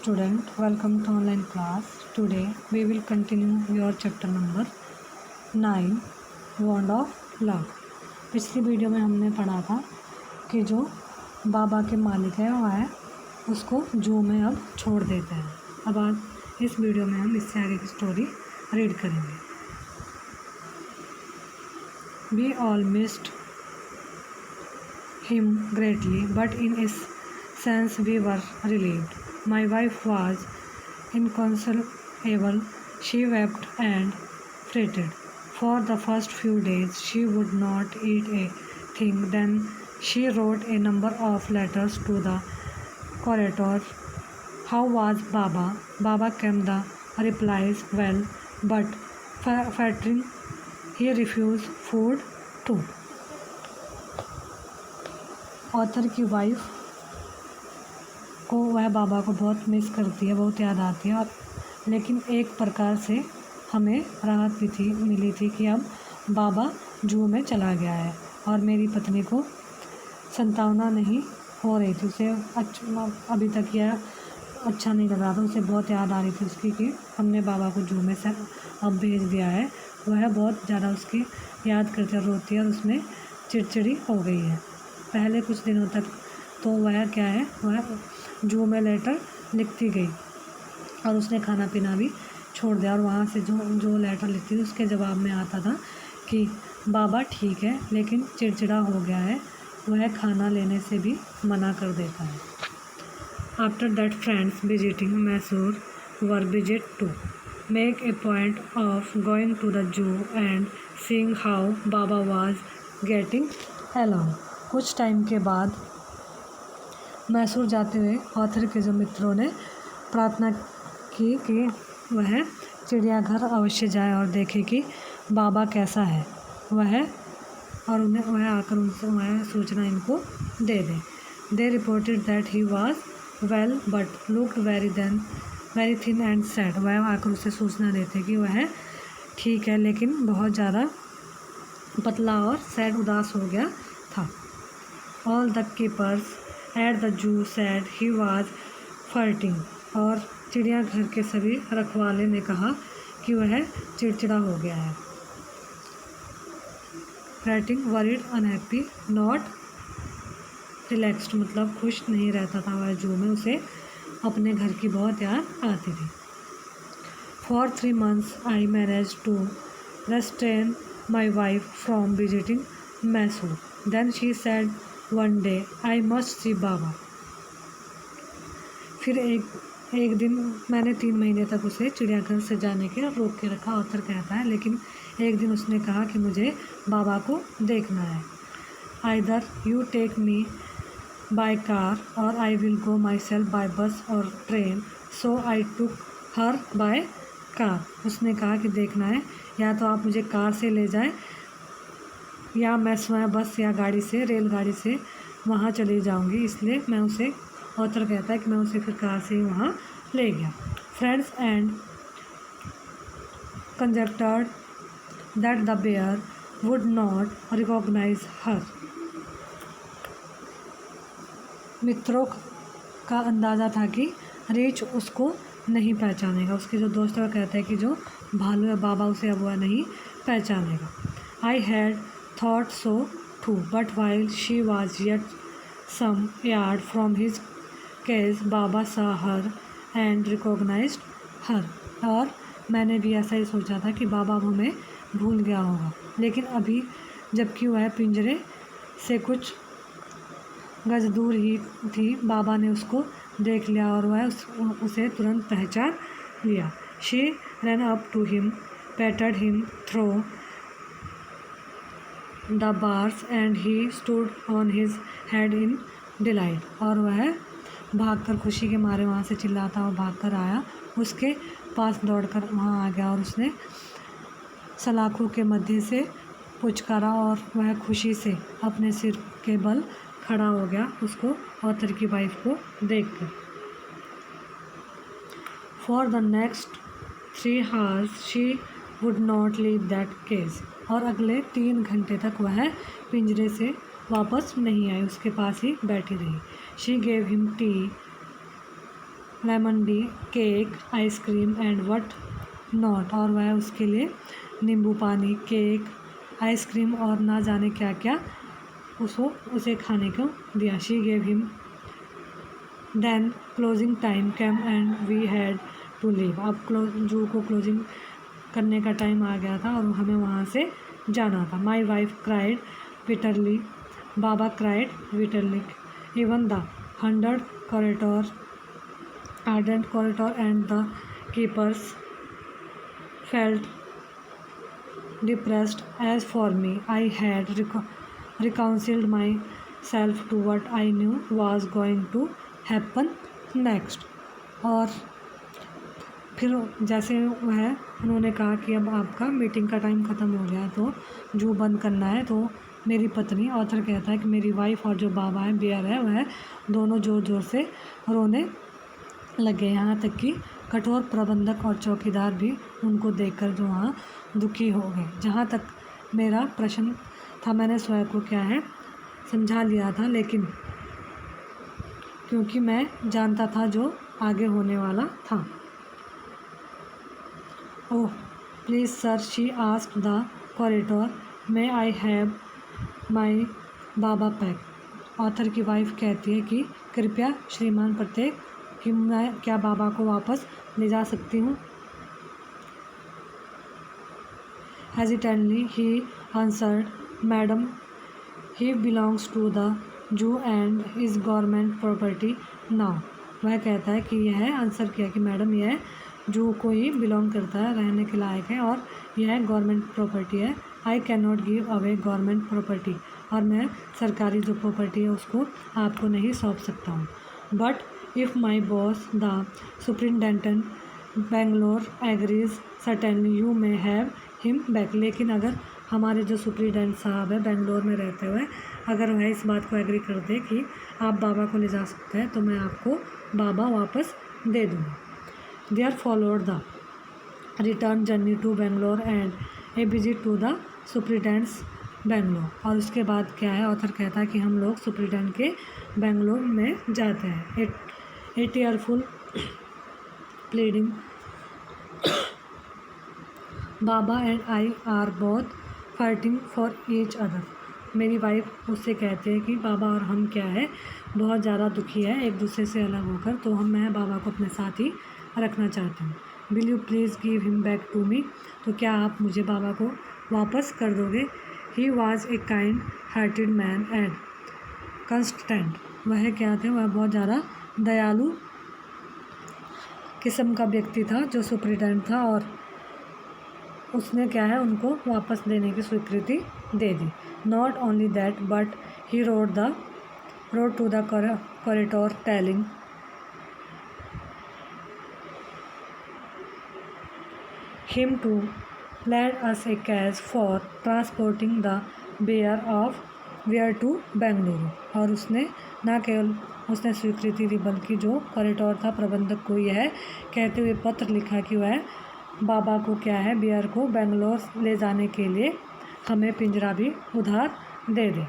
Student, welcome to online class. Today we will continue your chapter number 9 Wand of Love. पिछली video में हमने पढ़ा था कि जो बाबा के मालिक है वह उसको जू में अब छोड़ देते हैं। अब आज इस वीडियो में हम इससे आगे की स्टोरी रीड करेंगे। We all missed him greatly, but in a sense we were relieved. My wife was inconsolable. She wept and fretted. For the first few days she would not eat a thing. Then she wrote a number of letters to the curator. How was Baba? Baba came the replies, well, but fattering. He refused food too. Author की wife को वह बाबा को बहुत miss करती है, बहुत याद आती है। और लेकिन एक प्रकार से हमें राहत भी मिली थी कि अब बाबा जू में चला गया है और मेरी पत्नी को संतावना नहीं हो रही थी। उसे अभी तक यह अच्छा नहीं लग रहा था। उसे बहुत याद आ रही थी उसकी कि हमने बाबा को जू में से अब भेज दिया है। वह बहुत ज़्यादा उसकी याद करती है, रोती है और उसमें चिड़चिड़ी हो गई है। पहले कुछ दिनों तक तो वह क्या है, वह जू में लेटर लिखती गई और उसने खाना पीना भी छोड़ दिया। और वहाँ से जो लेटर लिखती थी उसके जवाब में आता था कि बाबा ठीक है लेकिन चिड़चिड़ा हो गया है, वह खाना लेने से भी मना कर देता है। After that friends visiting Mysore were visit to make a point of going to the zoo and seeing how Baba was getting along. कुछ टाइम के बाद मैसूर जाते हुए ऑथर के जो मित्रों ने प्रार्थना की कि वह चिड़ियाघर अवश्य जाए और देखे कि बाबा कैसा है। वह आकर उनसे वह सूचना इनको दे दें। दे reported that he was well but looked very thin and sad. वह आकर उससे सूचना देते कि वह ठीक है लेकिन बहुत ज़्यादा पतला और सैड उदास हो गया था। All the keepers at the zoo said he was fretting. और चिड़ियाघर के सभी रखवाले ने कहा कि वह चिड़चिड़ा हो गया है। फर्टिंग वरीड अनहैप्पी नॉट रिलैक्स्ड, मतलब खुश नहीं रहता था वह जू में। उसे अपने घर की बहुत याद आती थी। For 3 months I manage to restrain my wife from visiting Mysore. Then she said one day, I must see Baba. फिर एक दिन मैंने 3 महीने तक उसे चिड़ियाघर से जाने के रोक के रखा, ऑथर कहता है। लेकिन एक दिन उसने कहा कि मुझे बाबा को देखना है। Either you take me by car or I will go myself by bus or train. So I took her by car. उसने कहा कि देखना है या तो आप मुझे कार से ले जाएं या मैं स्वयं बस या रेलगाड़ी से वहाँ चली जाऊँगी। इसलिए मैं उसे, ऑथर कहता है कि मैं उसे फिर कार से ही वहाँ ले गया। Friends and conjectured that the bear would not recognize her. मित्रों का अंदाज़ा था कि रीछ उसको नहीं पहचानेगा। उसके जो दोस्त है कहते हैं कि जो भालू है बाबा उसे अब वह नहीं पहचानेगा। I had thought so too but while she was yet some yard from his cage Baba saw her and recognised हर। और मैंने भी ऐसा ही सोचा था कि बाबा हमें भूल गया होगा, लेकिन अभी जबकि वह पिंजरे से कुछ गज दूर ही थी, बाबा ने उसको देख लिया और वह उसे तुरंत पहचान लिया। She run up to him, patted him through the bars and he stood on his head in delight. और वह भागकर खुशी के मारे वहाँ से चिल्लाता और भागकर आया, उसके पास दौड़कर वहाँ आ गया और उसने सलाखों के मध्य से पुचकारा और वह खुशी से अपने सिर के बल खड़ा हो गया उसको ऑथर की वाइफ को देखकर। For the next 3 hours she would not leave that cage. और अगले 3 घंटे तक वह पिंजरे से वापस नहीं आई, उसके पास ही बैठी रही। She gave him tea lemon tea, cake, ice cream and what not, और वह उसके लिए नींबू पानी, केक, आइसक्रीम और ना जाने क्या क्या उसे खाने को दिया। She gave him. Then closing time came and we had to leave. अब जू को क्लोजिंग करने का टाइम आ गया था और हमें वहाँ से जाना था। My wife cried bitterly, Baba cried bitterly, even the 100 corridor ardent corridor and the keepers felt depressed. As for me, I had reconciled myself to what I knew was going to happen next. और फिर जैसे उन्होंने कहा कि अब आपका meeting का time ख़त्म हो गया है तो जू बंद करना है, तो मेरी पत्नी, ऑथर कहता है कि मेरी वाइफ और जो बाबा है, बियर है, वह दोनों ज़ोर ज़ोर से रोने लगे। यहाँ तक कि कठोर प्रबंधक और चौकीदार भी उनको देखकर जो वहाँ दुखी हो गए। जहाँ तक मेरा प्रश्न था, मैंने स्वयं को क्या है समझा लिया था, लेकिन क्योंकि मैं जानता था जो आगे होने वाला था। Oh please sir, she asked the curator, may I have my Baba back. Author की वाइफ कहती है कि कृपया श्रीमान प्रत्येक, कि मैं क्या बाबा को वापस ले जा सकती हूँ। Hesitantly he answered, madam he belongs to the zoo and is government property now. वह कहता है कि यह आंसर किया कि मैडम यह जू को ही बिलोंग करता है, रहने के लायक है और यह गवर्नमेंट प्रॉपर्टी है। I can not give away government property, और मैं सरकारी जो प्रॉपर्टी है उसको आपको नहीं सौंप सकता हूँ। But if my boss the superintendent Bangalore agrees, certainly you may have him back. लेकिन अगर हमारे जो सुप्रिटेंडेंट साहब है बेंगलोर में रहते हुए, अगर वह इस बात को एग्री कर दे कि आप बाबा को ले जा सकते हैं, तो मैं आपको बाबा वापस दे दूँगा। There followed the return journey to Bangalore and a visit to the superintendents Bangalore. और उसके बाद क्या है, ऑथर कहता है कि हम लोग सुप्रिटेंडेंट के बेंगलोर में जाते हैं। A tearful pleading, Baba and I are both fighting for each other. मेरी वाइफ उससे कहते हैं कि बाबा और हम क्या है बहुत ज़्यादा दुखी है एक दूसरे से अलग होकर, तो मैं बाबा को अपने साथ ही रखना चाहती हूँ। Will you please give him back to me, तो क्या आप मुझे बाबा को वापस कर दोगे। He was a kind hearted man and constant. वह क्या थे, वह बहुत ज़्यादा दयालु किस्म का व्यक्ति था जो सुप्रिटेंडेंट था, और उसने क्या है उनको वापस देने की स्वीकृति दे दी। Not only that but he rode to the curator telling him to lend us a cash for transporting the bear to Bengaluru. और उसने न केवल उसने स्वीकृति दी बल्कि जो कॉरिडोर था प्रबंधक को यह कहते हुए पत्र लिखा कि वह बाबा को क्या है बियर को बेंगलोर ले जाने के लिए हमें पिंजरा भी उधार दे दे।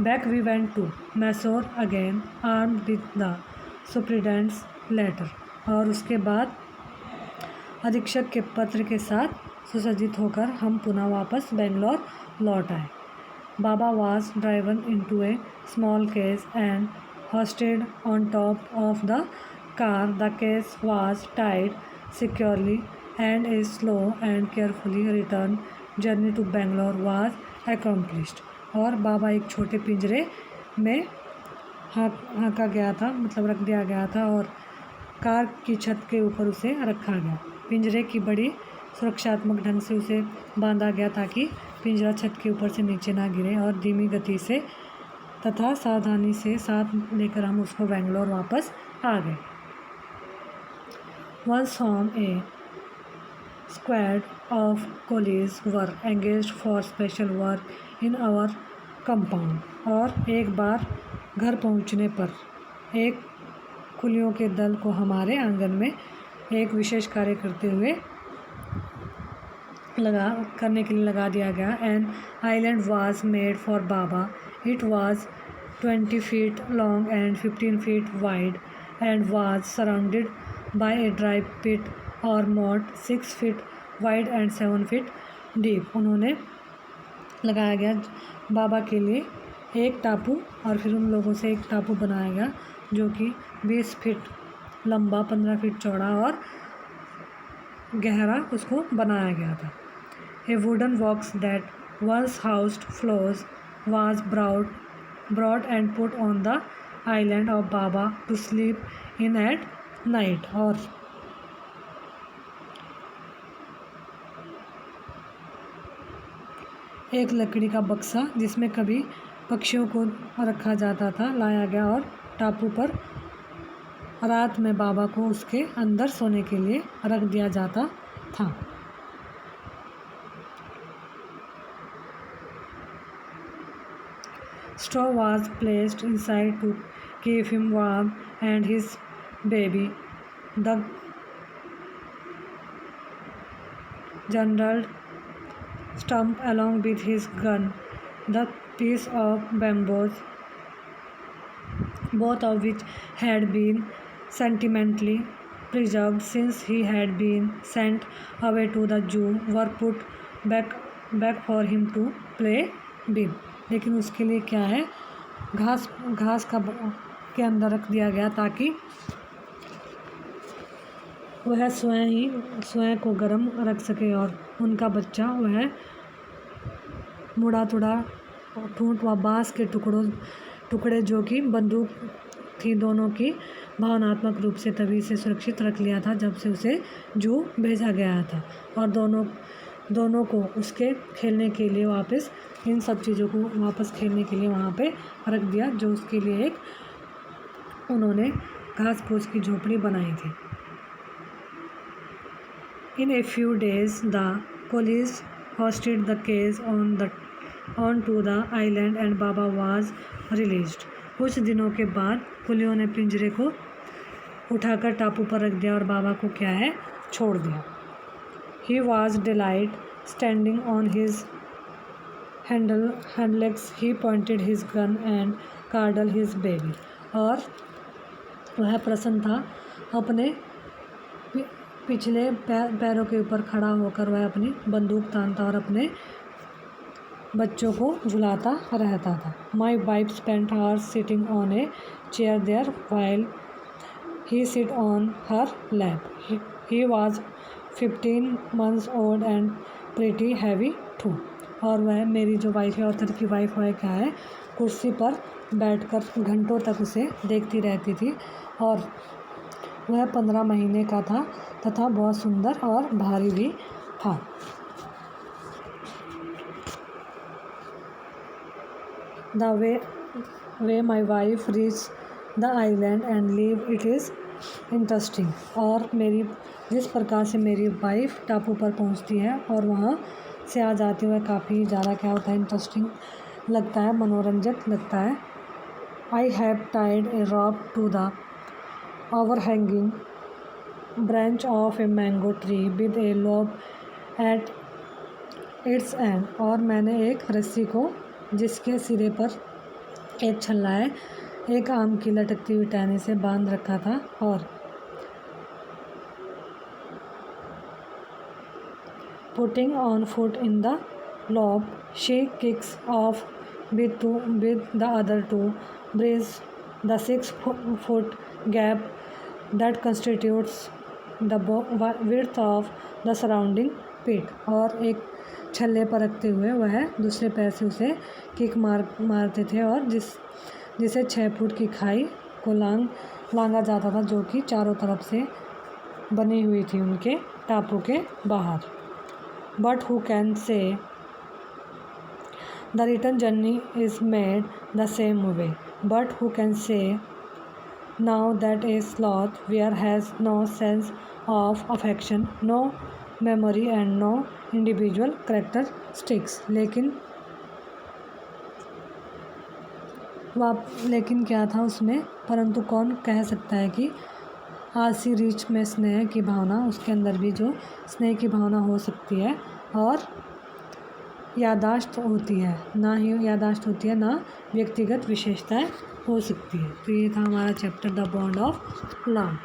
Back we went to Mysore again armed with the superintendent's letter. और उसके बाद अधीक्षक के पत्र के साथ सुसज्जित होकर हम पुनः वापस बेंगलोर लौट आए। Baba was driven into a small cage and hoisted on top of the car. The cage was tied securely and a slow and carefully return journey to Bangalore was accomplished. और बाबा एक छोटे पिंजरे में हाँका गया था, मतलब रख दिया गया था, और कार की छत के ऊपर उसे रखा गया। पिंजरे की बड़ी सुरक्षात्मक ढंग से उसे बांधा गया ताकि पिंजरा छत के ऊपर से नीचे ना गिरे, और धीमी गति से तथा सावधानी से साथ लेकर हम उसको बेंगलोर वापस आ गए। Once home a squad of coolies were engaged for special work in our compound. और एक बार घर पहुंचने पर एक कुलियों के दल को हमारे आंगन में एक विशेष कार्य करने के लिए लगा दिया गया। An island was made for Baba. It was 20 feet long and 15 feet wide and was surrounded by a dry pit or moat 6 feet wide and 7 feet deep. उन्होंने लगाया गया बाबा के लिए एक टापू और फिर उन लोगों से एक टापू बनाया गया जो कि 20 फीट लंबा, 15 फीट चौड़ा और गहरा उसको बनाया गया था. A wooden box that once housed floors was brought and put on the island of Baba to sleep in at night. और एक लकड़ी का बक्सा जिसमें कभी पक्षियों को रखा जाता था लाया गया और टापू पर रात में बाबा को उसके अंदर सोने के लिए रख दिया जाता था. Straw was placed inside to keep him warm and his baby. The general stump along with his gun, the piece of bamboo, both of which had been sentimentally preserved since he had been sent away to the zoo, were put back for him to play with. लेकिन उसके लिए क्या है, घास का के अंदर रख दिया गया ताकि वह स्वयं को गर्म रख सके और उनका बच्चा वह मुड़ा तुड़ा ठूंठ व बाँस के टुकड़े जो कि बंदूक थी दोनों की भावनात्मक रूप से तभी से सुरक्षित रख लिया था जब से उसे जू भेजा गया था और दोनों को उसके खेलने के लिए वापस इन सब चीज़ों को वापस खेलने के लिए वहाँ पे रख दिया जो उसके लिए एक उन्होंने घास फूस की झोपड़ी बनाई थी. In a few days, the police hoisted the case onto the island and Baba was released. कुछ दिनों के बाद पुलियों ने पिंजरे को उठाकर टापू पर रख दिया और बाबा को क्या है, छोड़ दिया. He was delighted, standing on his hind legs. He pointed his gun and cuddled his baby. और वह प्रसन्न था, अपने पिछले पैरों के ऊपर खड़ा होकर वह अपनी बंदूक तानता और अपने बच्चों को झुलाता रहता था. My wife spent hours sitting on a chair there while he sit on her lap. He was 15 months old and pretty heavy too. और वह मेरी जो वाइफ है, ऑथर की वाइफ वह क्या है, कुर्सी पर बैठकर घंटों तक उसे देखती रहती थी और वह 15 महीने का था तथा बहुत सुंदर और भारी भी था. The way my wife reached the island and leave it is interesting. और मेरी जिस प्रकार से मेरी वाइफ टापू पर पहुंचती है और वहाँ से आ जाती है वह काफ़ी ज़्यादा क्या होता है, इंटरेस्टिंग लगता है, मनोरंजक लगता है. I have tied a rope to the overhanging branch of a mango tree with a loop at its end. और मैंने एक रस्सी को जिसके सिरे पर एक छल्ला है, एक आम की लटकती हुई टहनी से बांध रखा था और putting on foot in the loop, she kicks off with the other two, bridge the 6-foot gap that constitutes the width of the surrounding pit. और एक छल्ले पर रखते हुए वह दूसरे पैर से उसे किक मारते थे और जिसे 6 फुट की खाई को लांगा जाता था जो कि चारों तरफ से बनी हुई थी उनके टापू के बाहर. But who can say the return journey is made the same way? But who can say now that a sloth bear has no sense of affection, no memory and no individual characteristics? लेकिन क्या था उसमें, परंतु कौन कह सकता है कि आलसी रीछ में स्नेह की भावना, उसके अंदर भी जो स्नेह की भावना हो सकती है और याददाश्त होती है, ना ही याददाश्त होती है, ना व्यक्तिगत विशेषताएं हो सकती है। तो ये था हमारा chapter the bond of love.